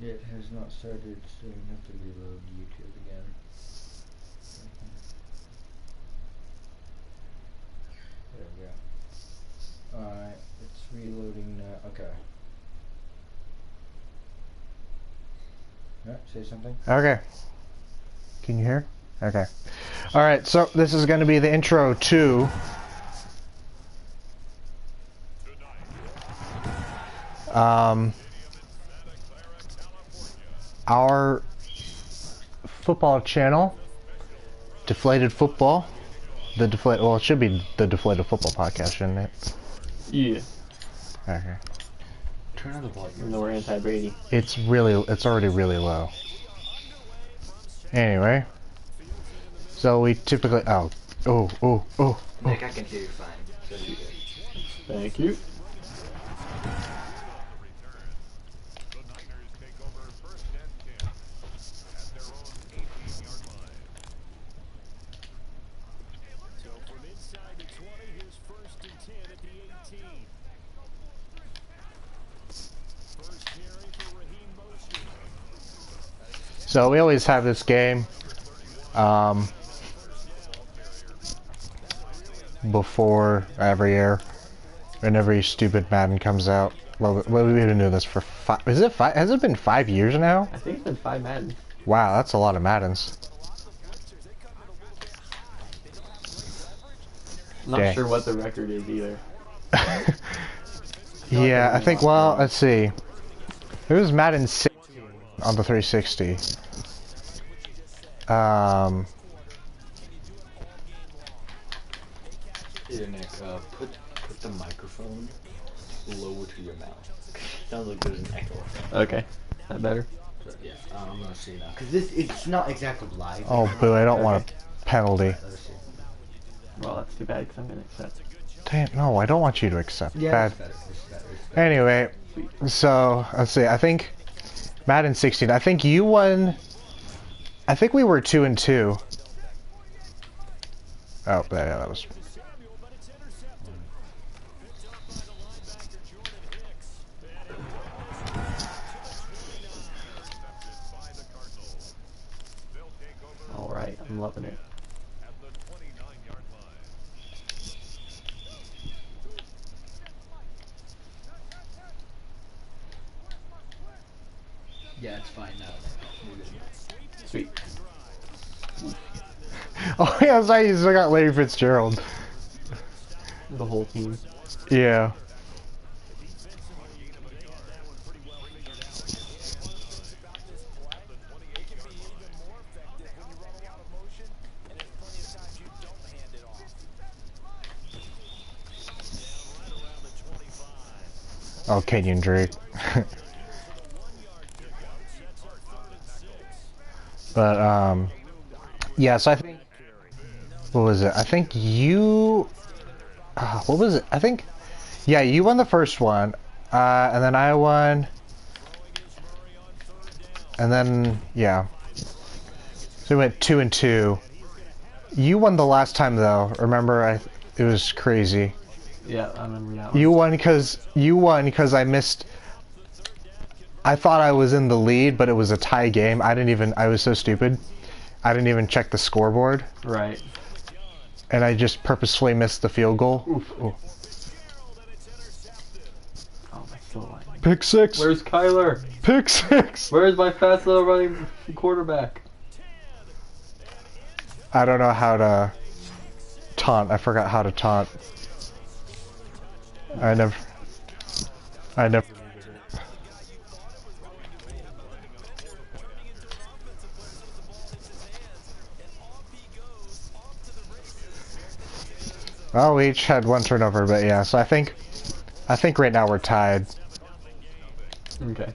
It has not started, so we have to reload YouTube again. There we go. Alright, it's reloading now. Okay. Yeah, say something. Okay. Can you hear? Okay. Alright, so this is going to be the intro to our football channel, Deflated Football. Well, it should be the Deflated Football podcast, shouldn't it? Yeah. Okay. Turn on the volume. Even though we're anti-Brady. It's already really low. Anyway. So we typically, Nick, I can hear you fine. So you're good. Thank you. So we always have this game before every year, when every stupid Madden comes out. Well, we've been doing this for has it been 5 years now? I think it's been 5 Madden. Wow, that's a lot of Maddens. Not Dang. sure what the record is either. Yeah, I think, well, let's see. It was Madden 6 on the 360. Here, Nick, put the microphone lower to your mouth. Sounds like there's an echo effect. Okay. That better? So, yeah, I'm gonna see now. Because it's not exactly live. Oh, boo, I don't want a penalty. Let's see. Well, that's too bad because I'm going to accept. Damn, no, I don't want you to accept. Yeah, Bad. it's better. It's better. It's better. Anyway, so, let's see, I think Madden 16, I think you won, I think we were 2-2. Oh, yeah, that was... Alright, I'm loving it. Yeah, it's fine now. Sweet. Oh, yeah, that's right, you still got Larry Fitzgerald. The whole team. Yeah. Oh, Kenyon Drake. But, yeah, so I think, what was it? I think you, what was it? I think, yeah, you won the first one, and then I won, and then, yeah. So we went 2-2. You won the last time, though. Remember, it was crazy. Yeah, I remember that one. You won because I missed. I thought I was in the lead, but it was a tie game. I was so stupid. I didn't even check the scoreboard. Right. And I just purposefully missed the field goal. Oof. Oh, my goal line. Pick six. Where's Kyler? Pick six. Where's my fast little running quarterback? I don't know how to taunt. I forgot how to taunt. I never. Oh, we each had one turnover, but yeah. So I think right now we're tied. Okay.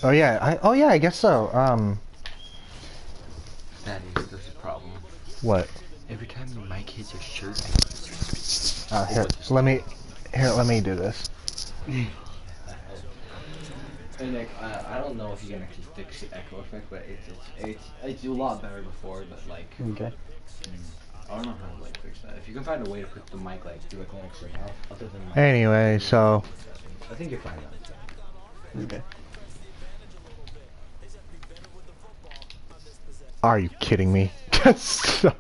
Oh yeah. I guess so. That is, there's a problem. What? Every time the mic hits your shirt, Here, let me do this. Hey Nick, I don't know if you can actually fix the echo effect, but it's a lot better before, but like. Okay. I don't know how to like fix that. If you can find a way to put the mic like do like next to your mouth, other than like, Anyway, so I think you're fine now. Okay. are you kidding me? That's so,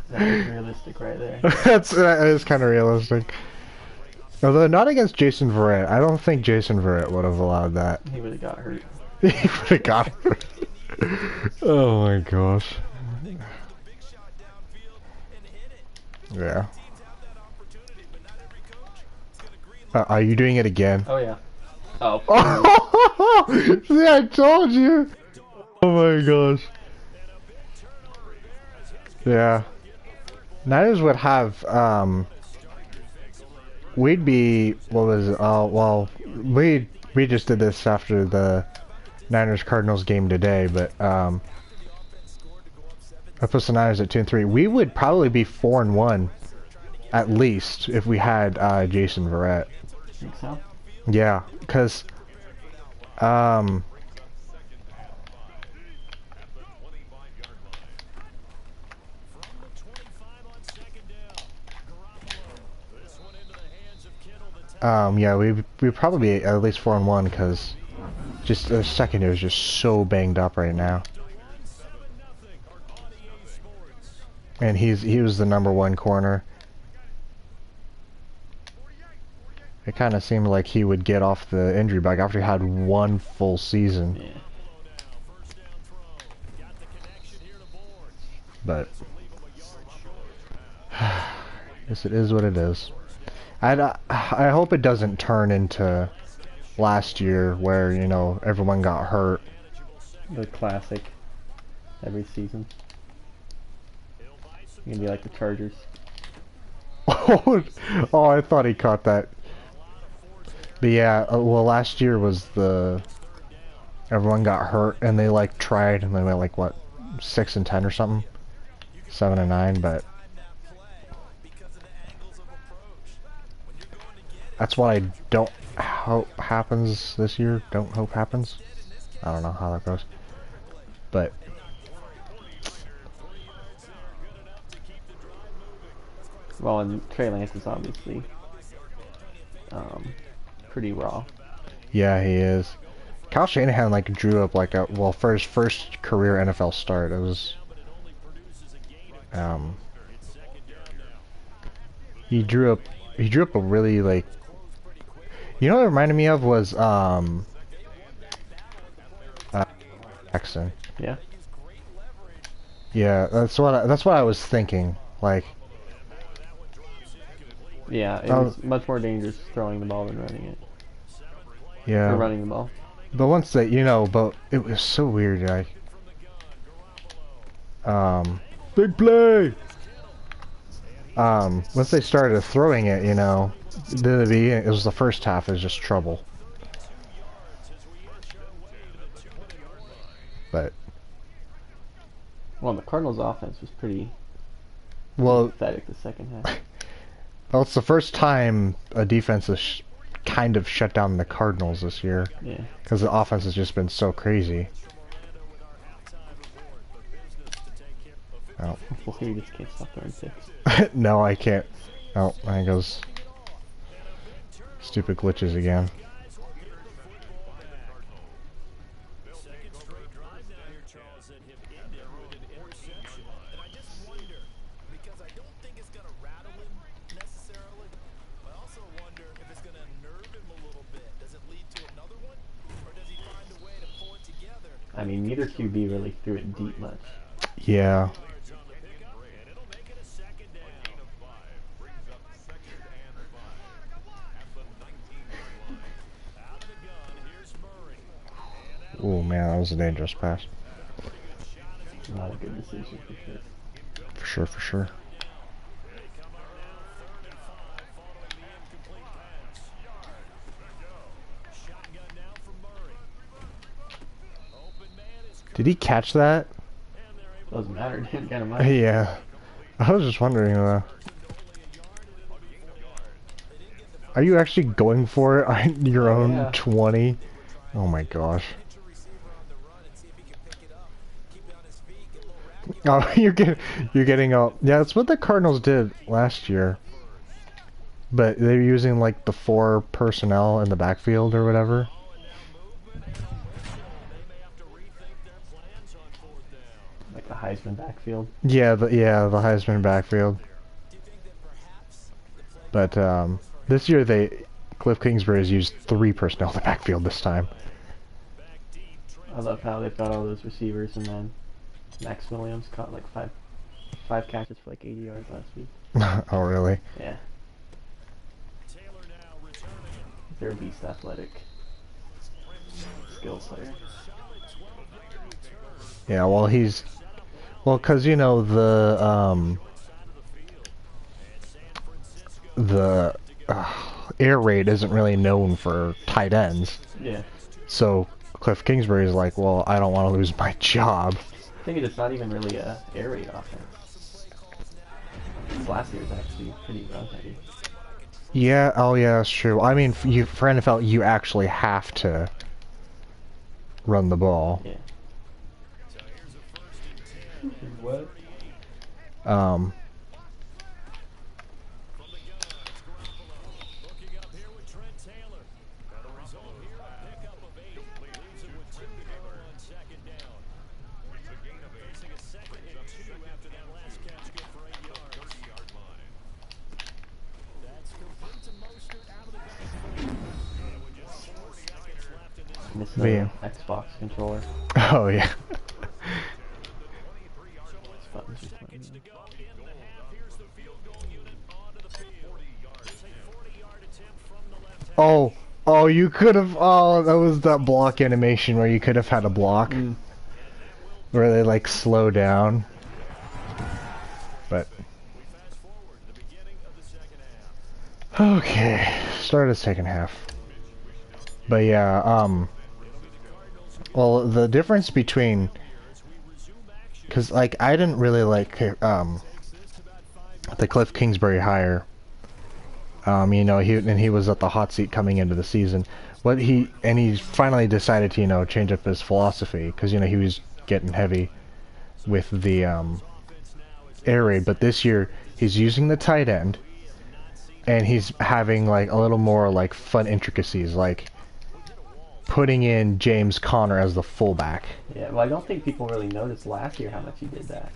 That's realistic right there. that is kind of realistic. Although not against Jason Verrett. I don't think Jason Verrett would have allowed that. He would have got hurt. He would have got it. Oh my gosh. Yeah. Are you doing it again? Oh yeah. Oh. See, I told you. Oh my gosh. Yeah. Niners would have, we'd be, what was it? Well, we just did this after the Niners Cardinals game today, but, I put the Niners at 2-3. We would probably be 4-1, at least, if we had, Jason Verrett. Think so? Yeah, because, yeah, we'd probably be at least 4-1 because just the secondary is just so banged up right now. And he was the #1 corner. It kind of seemed like he would get off the injury bug after he had one full season. Yeah. But I guess it is what it is. I hope it doesn't turn into last year where, you know, everyone got hurt. The classic. Every season. You're gonna be like the Chargers. Oh, I thought he caught that. But yeah, well, last year was everyone got hurt and they like tried and they went like what, 6-10 or something, 7-9, but that's what I don't hope happens this year. Don't hope happens. I don't know how that goes, but Well, and Trey Lance is obviously pretty raw. yeah, he is. Kyle Shanahan like drew up like for his first career NFL start, it was he drew up a really like, you know what it reminded me of was Jackson. Yeah. Yeah, that's what I was thinking. Like, Yeah, it was much more dangerous throwing the ball than running it. yeah. Or running the ball. But once they, you know, but it was so weird, like, big play. Once they started throwing it, you know, it was the first half, it was just trouble. But Well, the Cardinals' offense was pretty pathetic the second half. well, it's the first time a defense has kind of shut down the Cardinals this year. Yeah. Because the offense has just been so crazy. Oh. Well, you just can't stop throwing six. No, I can't. Oh, there goes. Stupid glitches again. I mean, neither QB really threw it deep much. Yeah. Oh man, that was a dangerous pass. Not a good decision for sure. For sure, for sure. Did he catch that? Doesn't matter, didn't get him out. Yeah. I was just wondering, are you actually going for it on your own 20? Oh my gosh. Oh, you're getting all. Yeah, that's what the Cardinals did last year. But they're using like the 4 personnel in the backfield or whatever. Like the Heisman backfield. Yeah, the Heisman backfield. But this year Cliff Kingsbury's used 3 personnel in the backfield this time. I love how they've got all those receivers, and then Max Williams caught like five catches for like 80 yards last week. Oh, really? Yeah. They're a beast athletic skill player. Yeah, well, cause you know the air raid isn't really known for tight ends. Yeah. So Cliff Kingsbury's like, well, I don't want to lose my job. I think it's not even really a air raid offense. This last year's actually pretty run heavy. Yeah, oh yeah, that's true. I mean, for NFL, you actually have to run the ball. Yeah. What? Miss the Xbox controller. Oh yeah. Oh, you could have. Oh, that was that block animation where you could have had a block where they like slow down. But okay, start the second half. But yeah, well, the difference between, because like I didn't really like the Cliff Kingsbury hire. You know, he was at the hot seat coming into the season. He finally decided to, you know, change up his philosophy, because, you know, he was getting heavy with the air raid. But this year he's using the tight end, and he's having like a little more like fun intricacies, like putting in James Conner as the fullback. Yeah, well, I don't think people really noticed last year how much he did that.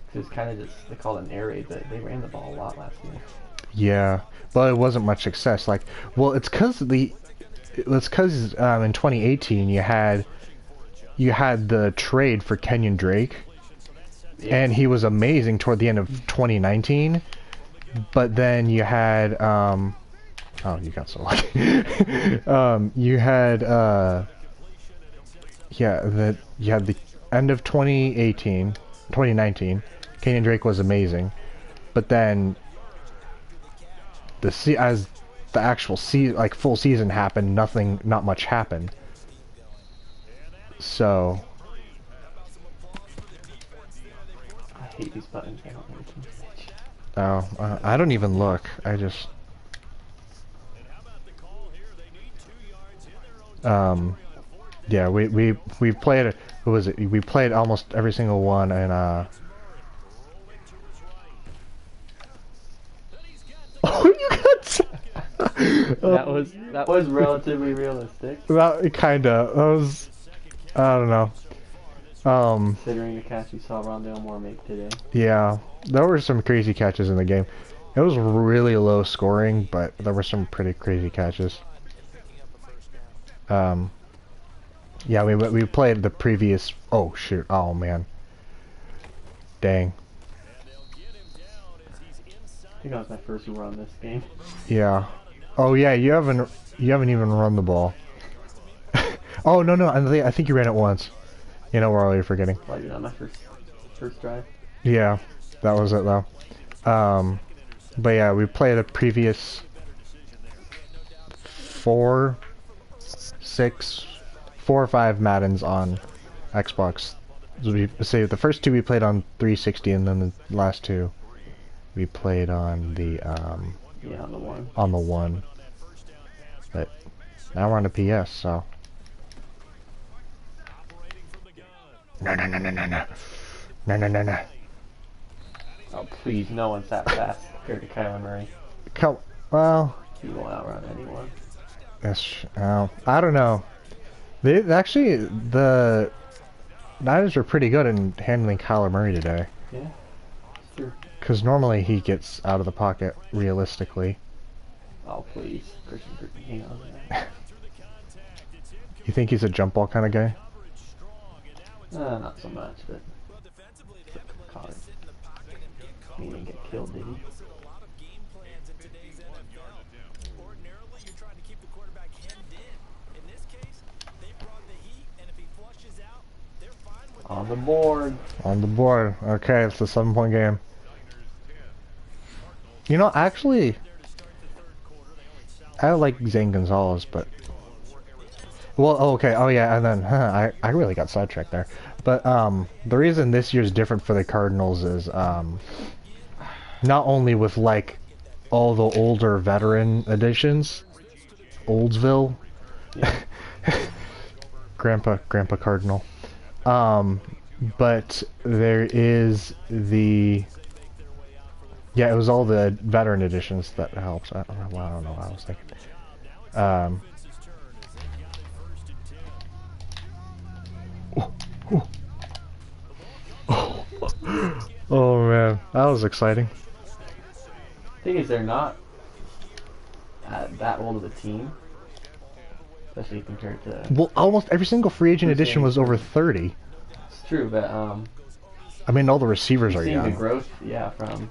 Because it's kind of just, they call it an air raid, but they ran the ball a lot last year. Yeah, but it wasn't much success. Like, well, it's because in 2018 you had the trade for Kenyon Drake, and he was amazing toward the end of 2019. But then you had oh, you got so lucky. You had you had the end of 2019. Kenyon Drake was amazing, but then as the actual full season happened, not much happened. So I hate these buttons. I don't know which ones to oh, I don't even look. I just yeah, we played. What was it? We played almost every single one, and oh, you got. that was relatively realistic. That kinda. That was. I don't know. Considering the catch you saw Rondale Moore make today. Yeah, there were some crazy catches in the game. It was really low scoring, but there were some pretty crazy catches. Yeah, we played the previous. Oh shoot! Oh man. Dang. I think that was my first run this game. Yeah. Oh yeah, you haven't even run the ball. Oh no, I think you ran it once. You know, we're already forgetting. Probably not my first drive. Yeah, that was it though. But yeah, we played a previous 4 or 5 Maddens on Xbox. So we say the first 2 we played on 360, and then the last 2 we played on the yeah, on the one. On the one. But now we're on the PS, so. No. No, no, no, no. Oh, please, no one's that fast compared to Kyler Murray. Come, well, He won't outrun anyone. I don't know. Actually, the Niners are pretty good in handling Kyler Murray today. Yeah, it's true. Because normally he gets out of the pocket realistically. Oh, please. Christian, hang on. You think he's a jump ball kind of guy? Not so much, but caught it. He didn't get killed, did he? On the board. On the board. Okay, it's a 7-point game. You know, actually, I like Zane Gonzalez, but... Well, okay, oh yeah, and then, I really got sidetracked there. But, the reason this year's different for the Cardinals is, not only with, like, all the older veteran additions, Oldsville, Yeah. Grandpa Cardinal, but there is the... Yeah, it was all the veteran additions that helps. I don't know what I was thinking. Oh man, that was exciting. Thing is, they're not that old of a team, especially compared to. Well, almost every single free agent addition was over 30. It's true, but I mean, all the receivers are seeing the young. growth, yeah, from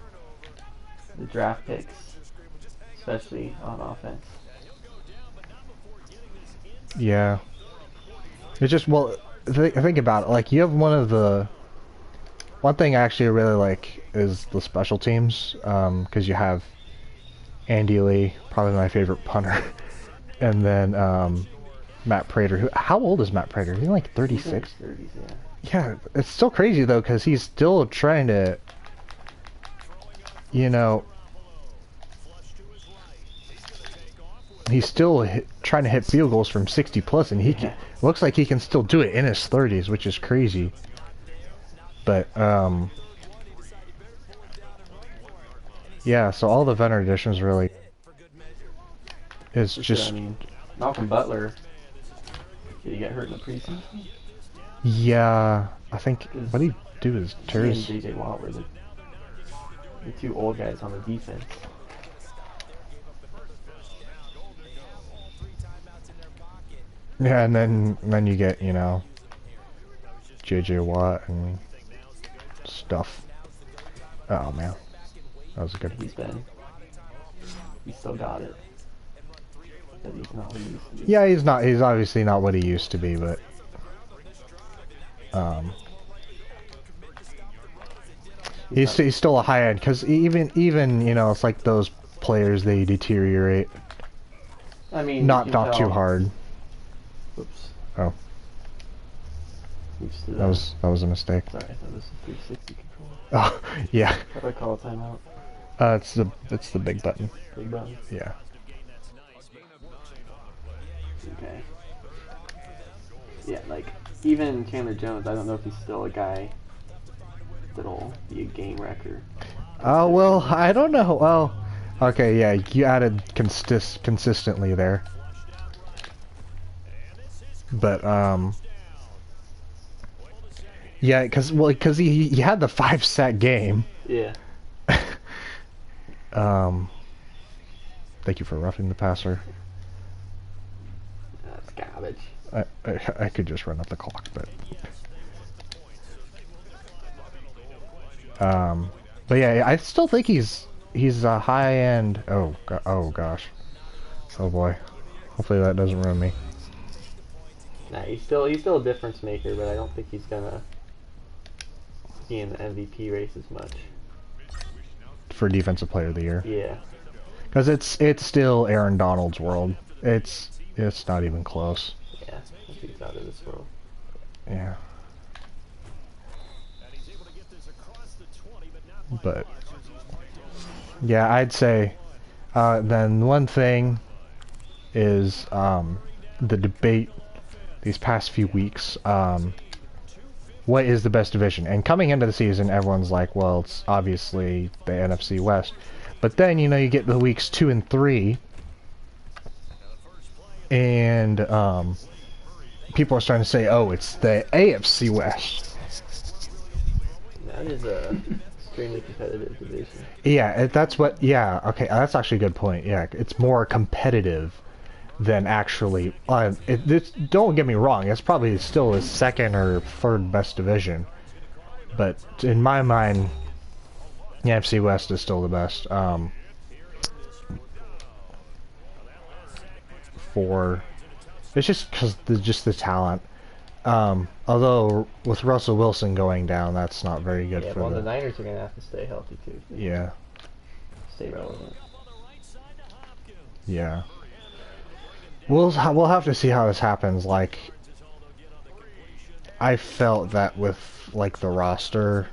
the draft picks, especially on offense. Yeah. It's just, well, think about it. Like, you have one thing I actually really like is the special teams, because you have Andy Lee, probably my favorite punter, and then Matt Prater. How old is Matt Prater? He's like 36? He's in his 30s, yeah. Yeah, it's still crazy though, because he's still trying to, you know, he's still trying to hit field goals from 60 plus, and looks like he can still do it in his 30s, which is crazy. But yeah, so all the veteran additions really is just. I mean, Malcolm Butler, did he get hurt in the preseason? Yeah, I think what he do is tear He and his. JJ Watt were the two old guys on the defense. Yeah, and then you get, you know, JJ Watt and stuff. Oh man, that was a good. He's still got it. But he's not what he used to be. Yeah, he's not. He's obviously not what he used to be, but he's still a high end. Because even you know, it's like those players, they deteriorate. I mean, not too hard. Oops. Oh. Oops, That was a mistake. Sorry, I thought this was 360 control. Oh yeah. How do I call a timeout? It's the big button. Big button. Yeah. Okay. Yeah, like even Chandler Jones, I don't know if he's still a guy that'll be a game wrecker. Oh well, I don't know. Well, okay, yeah, you added consistently there. But yeah, because he had the 5-sack game. Yeah. Thank you for roughing the passer. That's garbage. I could just run up the clock, but yeah, I still think he's a high end. Oh gosh, oh boy. Hopefully that doesn't ruin me. Nah, he's still a difference maker, but I don't think he's gonna be in the MVP race as much. For Defensive Player of the Year. Yeah. Because it's still Aaron Donald's world. It's not even close. Yeah, I think he's out of this world. Yeah. But yeah, I'd say then one thing is the debate these past few weeks what is the best division? And coming into the season, everyone's like, well, it's obviously the NFC West. But then, you get the weeks 2 and 3, and people are starting to say, oh, it's the AFC West. That is a extremely competitive division. Yeah, okay, that's actually a good point. Yeah, it's more competitive than actually, don't get me wrong, it's probably still the second or third best division. But in my mind, the NFC West is still the best. It's just because the talent. Although with Russell Wilson going down, that's not very good for the Niners are gonna have to stay healthy too. Yeah. Stay relevant. Yeah. We'll have to see how this happens. Like, I felt that with like the roster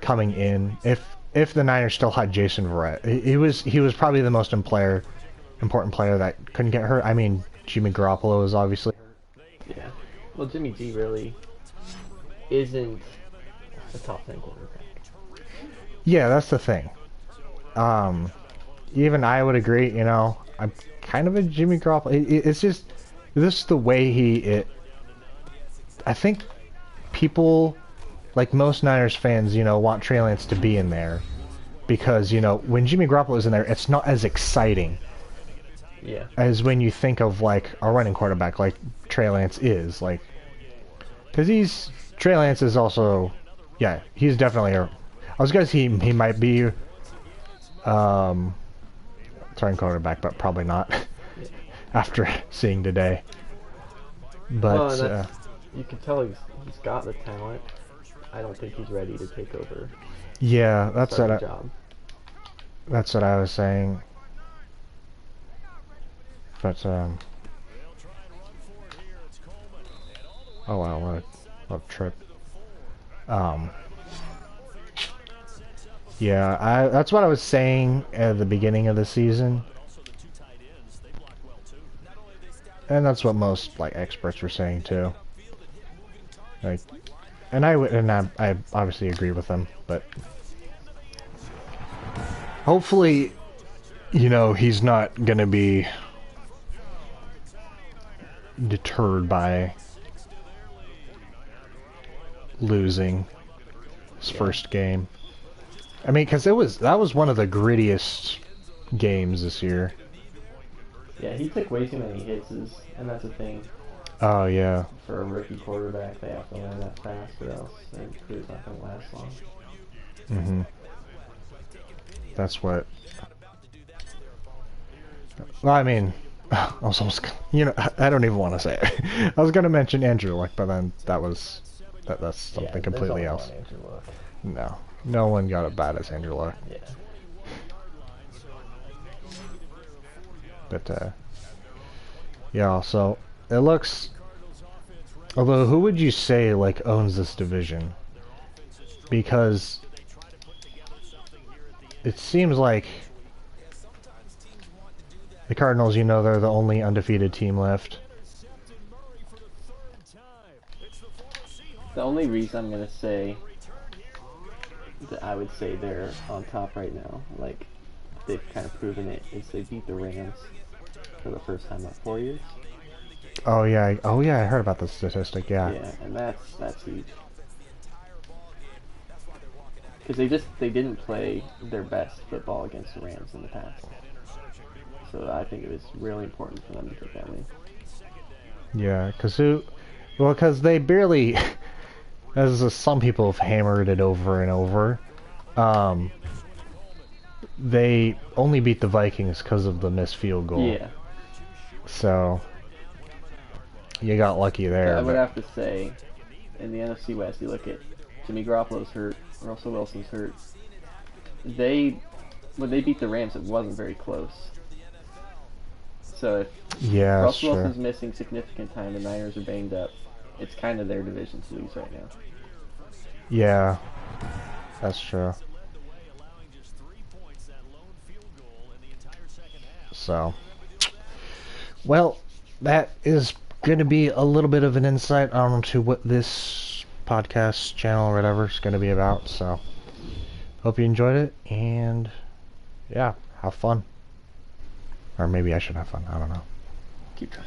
coming in, if the Niners still had Jason Verrett, he was probably the most important player that couldn't get hurt. I mean, Jimmy Garoppolo is obviously hurt. Yeah. Well, Jimmy G really isn't a top 10 quarterback. Yeah, that's the thing. Even I would agree. I'm kind of a Jimmy Garoppolo. It's just this is the way I think people, like most Niners fans, want Trey Lance to be in there because when Jimmy Garoppolo is in there, it's not as exciting. Yeah. As when you think of like a running quarterback like Trey Lance is, like, because Trey Lance is also, yeah, he's definitely I was gonna say he might be starting quarterback, but probably not after seeing today. But you can tell he's got the talent. I don't think he's ready to take over. Yeah, that's what I was saying. But oh wow, what a trip. Yeah, that's what I was saying at the beginning of the season, and that's what most like experts were saying too. Like, and I obviously agree with them, but hopefully, he's not gonna be deterred by losing his first game. I mean, because that was one of the grittiest games this year. Yeah, he took way too many hits, and that's the thing. Oh yeah. For a rookie quarterback, they have to learn that fast, or else their career's not going to last long. Mhm. That's what. Well, I mean, I was almost, I don't even want to say it. I was gonna mention Andrew Luck, but then that's something completely else. No, no one got as bad as Andrew Luck. Yeah. But yeah. So it looks. Although, who would you say like owns this division? Because it seems like the Cardinals, they're the only undefeated team left. The only reason I'm going to say that I would say they're on top right now, like they've kind of proven it, is they beat the Rams for the first time in 4 years. Oh yeah, I heard about the statistic, yeah. Yeah, and that's huge. Because they didn't play their best football against the Rams in the past. So I think it was really important for them to get that win. Yeah, because they barely, as some people have hammered it over and over, they only beat the Vikings because of the missed field goal. Yeah. So you got lucky there. I would have to say, in the NFC West, you look at Jimmy Garoppolo's hurt, Russell Wilson's hurt. When they beat the Rams, it wasn't very close. So if Russell Wilson's missing significant time, the Niners are banged up, it's kind of their division to lose right now. Yeah, that's true. So, well, that is going to be a little bit of an insight onto what this podcast channel or whatever it's going to be about. So, hope you enjoyed it, and yeah, have fun. Or maybe I should have fun. I don't know. Keep trying.